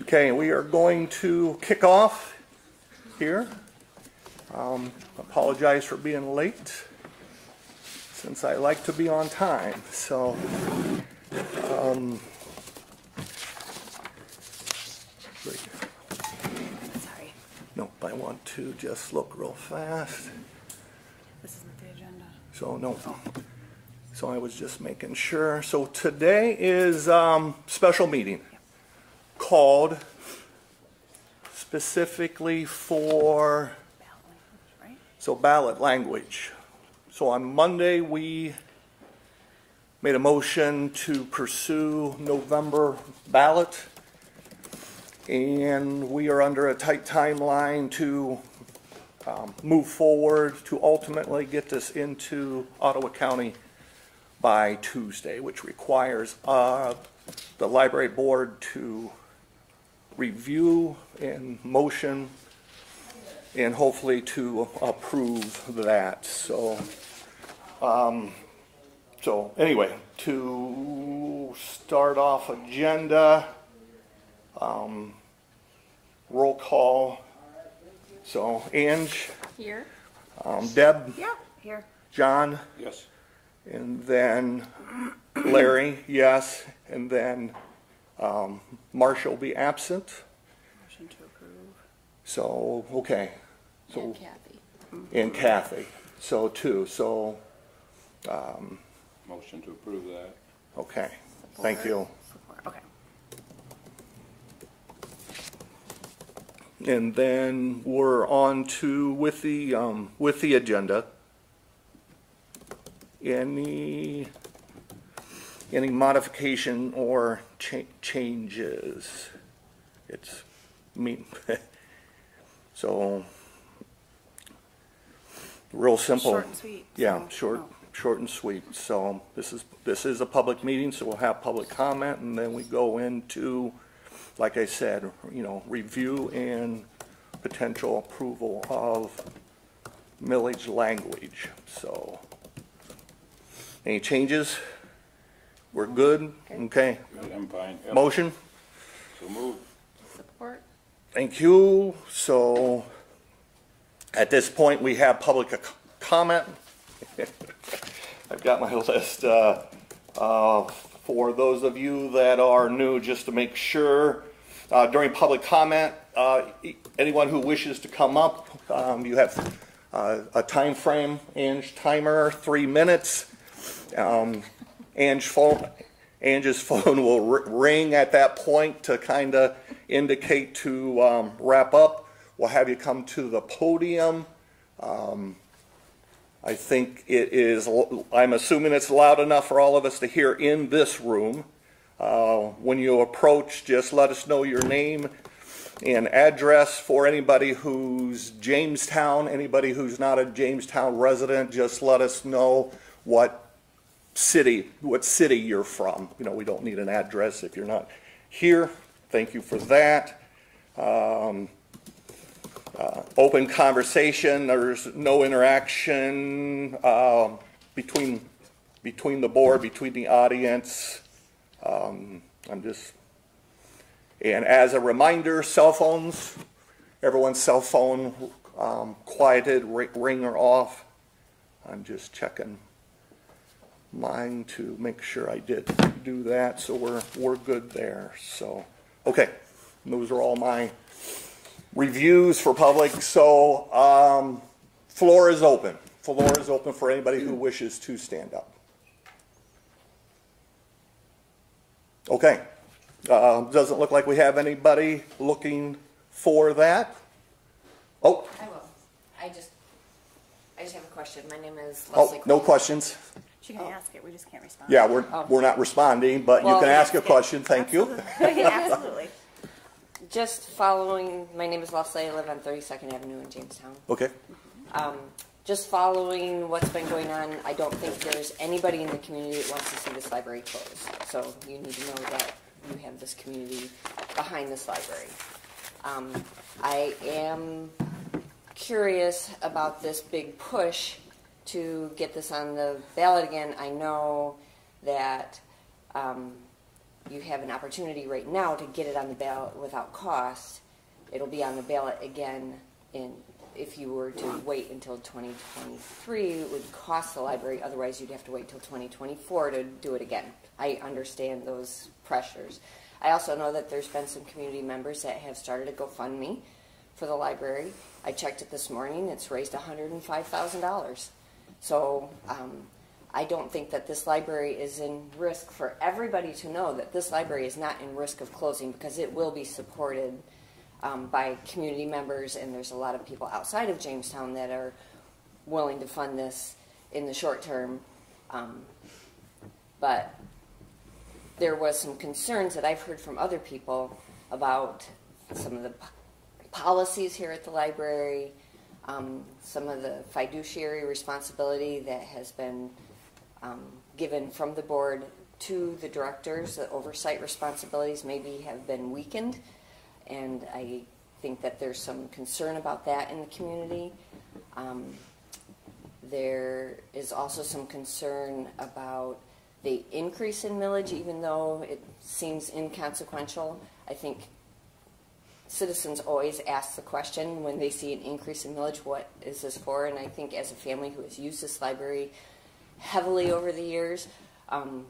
Okay, we are going to kick off here. Apologize for being late, since I like to be on time. So, Sorry. Nope, I want to just look real fast. This isn't the agenda. So, no. So I was just making sure. So today is special meeting called specifically for ballot language. So on Monday we made a motion to pursue November ballot, and we are under a tight timeline to move forward to ultimately get this into Ottawa County by Tuesday, which requires the library board to review and motion and hopefully to approve that. So, anyway, to start off agenda, roll call. So, Ange? Here. Deb? Yeah, here. John? Yes. And then Larry, yes. And then Marcia will be absent. Motion to approve. So, okay. So, And Kathy. and Kathy. So, two. So, Motion to approve that. okay. Thank you. Support. Okay. And then we're on to with the agenda. Any modification or changes? It's me. So real simple. Short and sweet. Yeah, So, short and sweet. So this is a public meeting, so we'll have public comment, and then we go into, like I said, review and potential approval of millage language. So, any changes? We're good? Okay. I'm fine. Yep. Motion? So moved. Support. Thank you. So, at this point, we have public comment. I've got my list. For those of you that are new, just to make sure, during public comment, anyone who wishes to come up, you have a time frame, Ange timer, 3 minutes. Ange's phone will ring at that point to kind of indicate to wrap up. We'll have you come to the podium. I think it is, I'm assuming it's loud enough for all of us to hear in this room. When you approach, just let us know your name and address. For anybody who's Jamestown, anybody who's not a Jamestown resident, just let us know what city you're from. We don't need an address if you're not here. Thank you for that. Open conversation. There's no interaction between the board, between the audience. And as a reminder, cell phones, everyone's cell phone quieted, ring or off. I'm just checking mine to make sure I did do that, so we're good there. So, okay, those are all my reviews for public. So, floor is open. Floor is open for anybody who wishes to stand up. Okay, doesn't look like we have anybody looking for that. Oh. I will. I just have a question. My name is Oh, Leslie. no questions. She can ask it. We just can't respond. Yeah, we're not responding, but you can ask a question. Thank you. Absolutely. Just following, my name is Leslie. I live on 32nd Avenue in Jamestown. Okay. Just following what's been going on, I don't think there's anybody in the community that wants to see this library closed. So you need to know that you have this community behind this library. I am curious about this big push to get this on the ballot again. I know that you have an opportunity right now to get it on the ballot without cost. It'll be on the ballot again if you were to wait until 2023, it would cost the library. Otherwise, you'd have to wait till 2024 to do it again. I understand those pressures. I also know that there's been some community members that have started a GoFundMe for the library. I checked it this morning. It's raised $105,000. So I don't think that this library is in risk. For everybody to know that this library is not in risk of closing, because it will be supported by community members, and there's a lot of people outside of Jamestown that are willing to fund this in the short term. But there was some concerns that I've heard from other people about some of the policies here at the library, some of the fiduciary responsibility that has been given from the board to the directors. The oversight responsibilities maybe have been weakened, and I think that there's some concern about that in the community. There is also some concern about the increase in millage, even though it seems inconsequential. I think citizens always ask the question when they see an increase in millage, what is this for? And I think as a family who has used this library heavily over the years,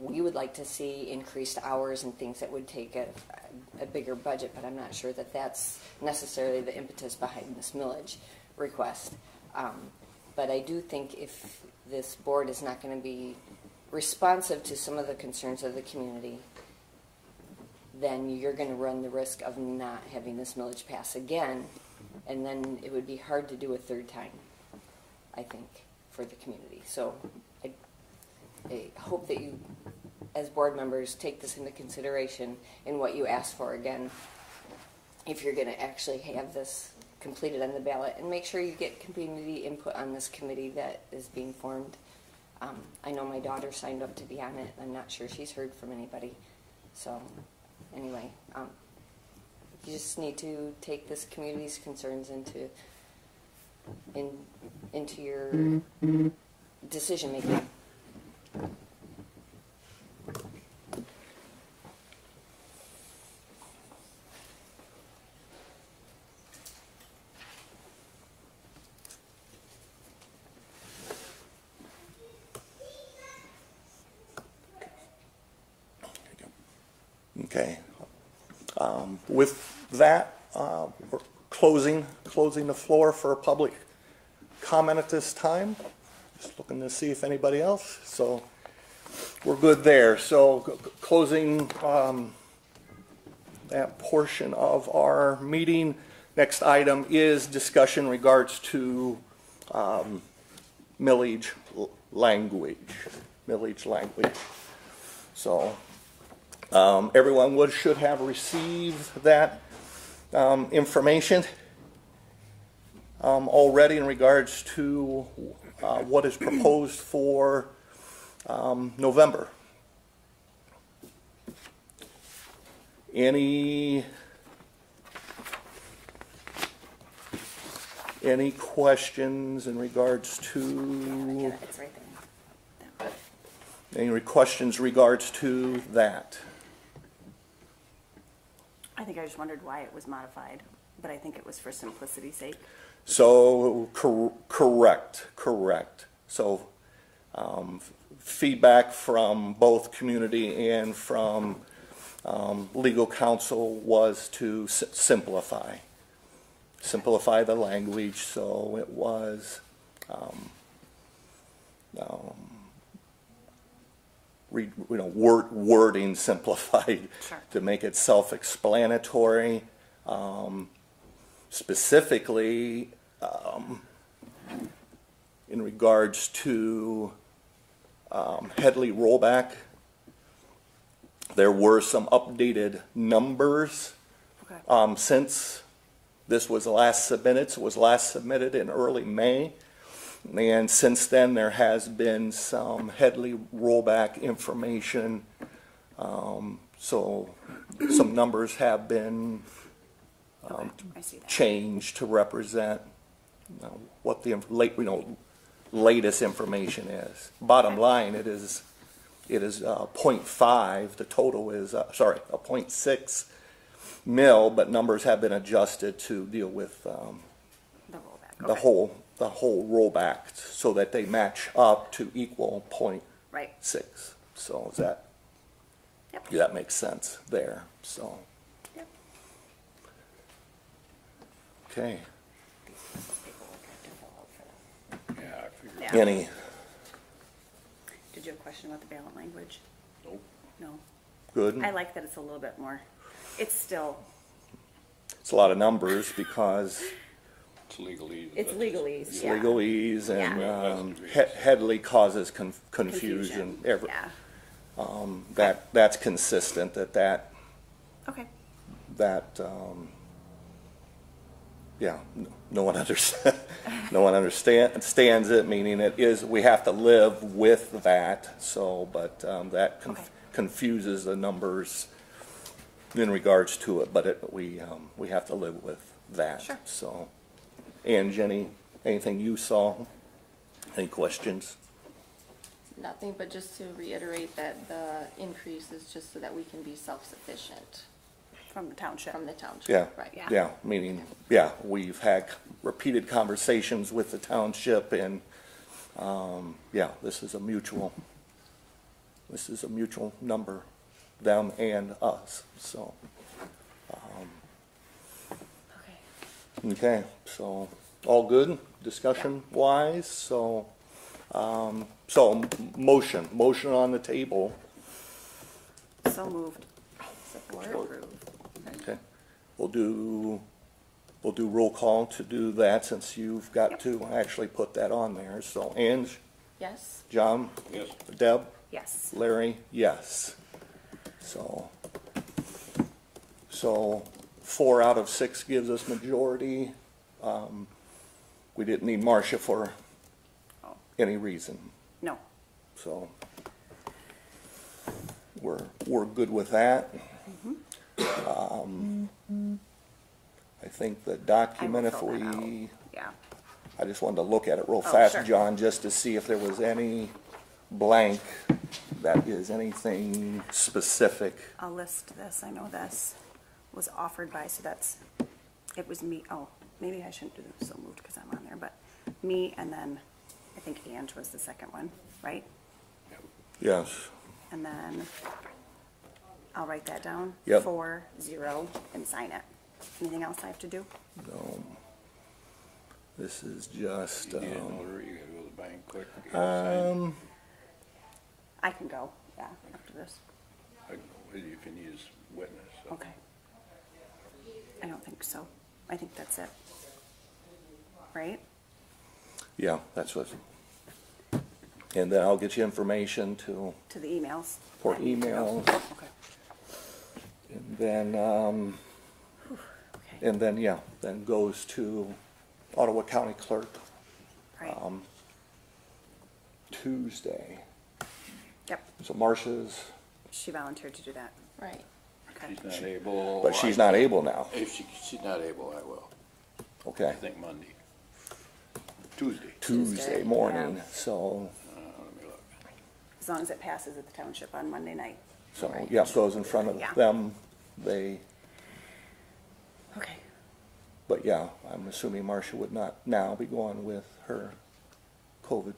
we would like to see increased hours and things that would take a bigger budget, but I'm not sure that that's necessarily the impetus behind this millage request. But I do think if this board is not going to be responsive to some of the concerns of the community, then you're going to run the risk of not having this millage pass again, and then it would be hard to do a third time, I think, for the community. So I hope that you, as board members, take this into consideration in what you ask for again, if you're going to actually have this completed on the ballot, and make sure you get community input on this committee that is being formed. I know my daughter signed up to be on it. I'm not sure she's heard from anybody. So anyway, you just need to take this community's concerns into your decision making. Okay. With that, we're closing the floor for public comment at this time. Just looking to see if anybody else. So we're good there. So closing that portion of our meeting. Next item is discussion in regards to millage language. So everyone should have received that information already in regards to what is proposed for November. Any questions in regards to? It's right there. Any questions in regards to that? I think I just wondered why it was modified, but I think it was for simplicity's sake. So correct. So feedback from both community and from legal counsel was to simplify the language. So it was wording simplified. Sure. To make it self-explanatory. Specifically in regards to Headley rollback, there were some updated numbers. Okay. Since this was last submitted. So it was last submitted in early May. And since then, there has been some Headley rollback information. So some numbers have been I see that. changed to represent what the latest information is. Bottom line, it is it is 0.5, the total is, sorry, a 0.6 mil, but numbers have been adjusted to deal with The rollback. the Okay. whole rollback so that they match up to equal 0.6. Right. So is that, Yep. that makes sense there, so, Yep. okay. Yeah, I figured. Yeah. Any, Did you have a question about the ballot language? Nope. No. good? I like that it's a little bit more, it's still, It's a lot of numbers because It's legalese. it's legalese, it's yeah. legalese and Yeah. Headley causes confusion. Yeah. That's consistent, that Okay. yeah, no one understands, no one understands it, meaning it is, we have to live with that, so, but that Okay. confuses the numbers in regards to it, but we have to live with that. Sure. So, and Jenny, anything you saw? Any questions? Nothing, but just to reiterate that the increase is just so that we can be self-sufficient From the township. from the township. Yeah. Right. Yeah. Yeah, meaning, yeah, we've had repeated conversations with the township and, yeah, this is a mutual number, them and us, so, Okay. okay, so, all good, discussion wise, so, motion on the table, So moved. Support. Approve. okay? We'll do roll call to do that since you've got Yep. to actually put that on there, so, Ange, Yes. John, Yes. Deb, Yes. Larry, yes. So 4 out of 6 gives us majority. We didn't need Marcia for Oh, any reason, no. so we're good with that. I think the document, I if will fill that we, Yeah. I just wanted to look at it real Oh, fast, sure. John, just to see if there was any blank that is anything specific. I'll list this. I know this was offered by, so it was me. Oh, maybe I shouldn't do this so moved because I'm on there, but me and then I think Ange was the second one, right? Yes. And then I'll write that down. Yep. 4-0 and sign it. Anything else I have to do? No. This is just, You need a notary, you gotta go to the bank quick. get it signed. I can go, yeah, after this. I can go with you if you need a witness. so. Okay. I don't think so. I think that's it. Right? yeah, that's what, and then I'll get you information to, To the emails. for I need to go. emails, Okay. and then, yeah, then goes to Ottawa County Clerk, Right. Tuesday. Yep. So Marcia's, She volunteered to do that. Right. Okay. She's not able. but she's not able now, If she's not able, I will. I okay? think Monday. Tuesday. Tuesday morning, so, Let me look. As long as it passes at the township on Monday night. yeah, goes in front Yeah. of them, they, Okay. but yeah, I'm assuming Marcia would not now be going with her COVID.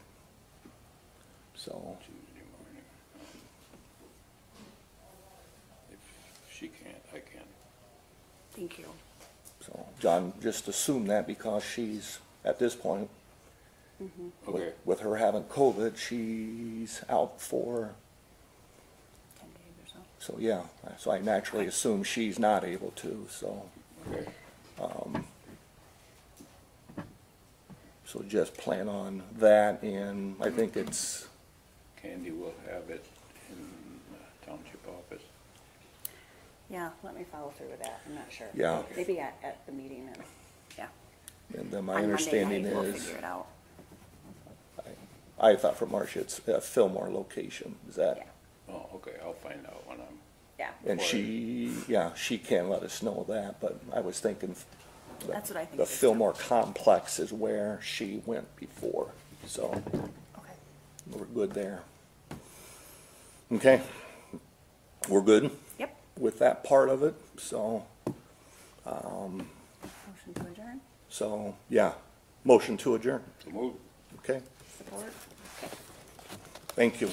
So, Tuesday morning. If she can't, I can. Thank you. so John, just assume that because she's, at this point, Okay. with her having COVID, she's out for, 10 days or so. so yeah, so I naturally assume she's not able to, so, Okay. so just plan on that, and I think it's, Candy will have it in the township office. Yeah, let me follow through with that. I'm not sure. Yeah. Maybe at the meeting and, yeah. and then my On Monday understanding night, we'll is, figure it out. I thought for Marcia, it's a Fillmore location, is Yeah. that? Oh, okay, I'll find out when I'm, Yeah. And she, yeah, she can let us know that, but I was thinking That's what I think the it is, too. Fillmore complex is where she went before, so Okay. we're good there. Okay, we're good Yep. with that part of it, so, Motion to adjourn. yeah, motion to adjourn, So move. okay, Support. thank you.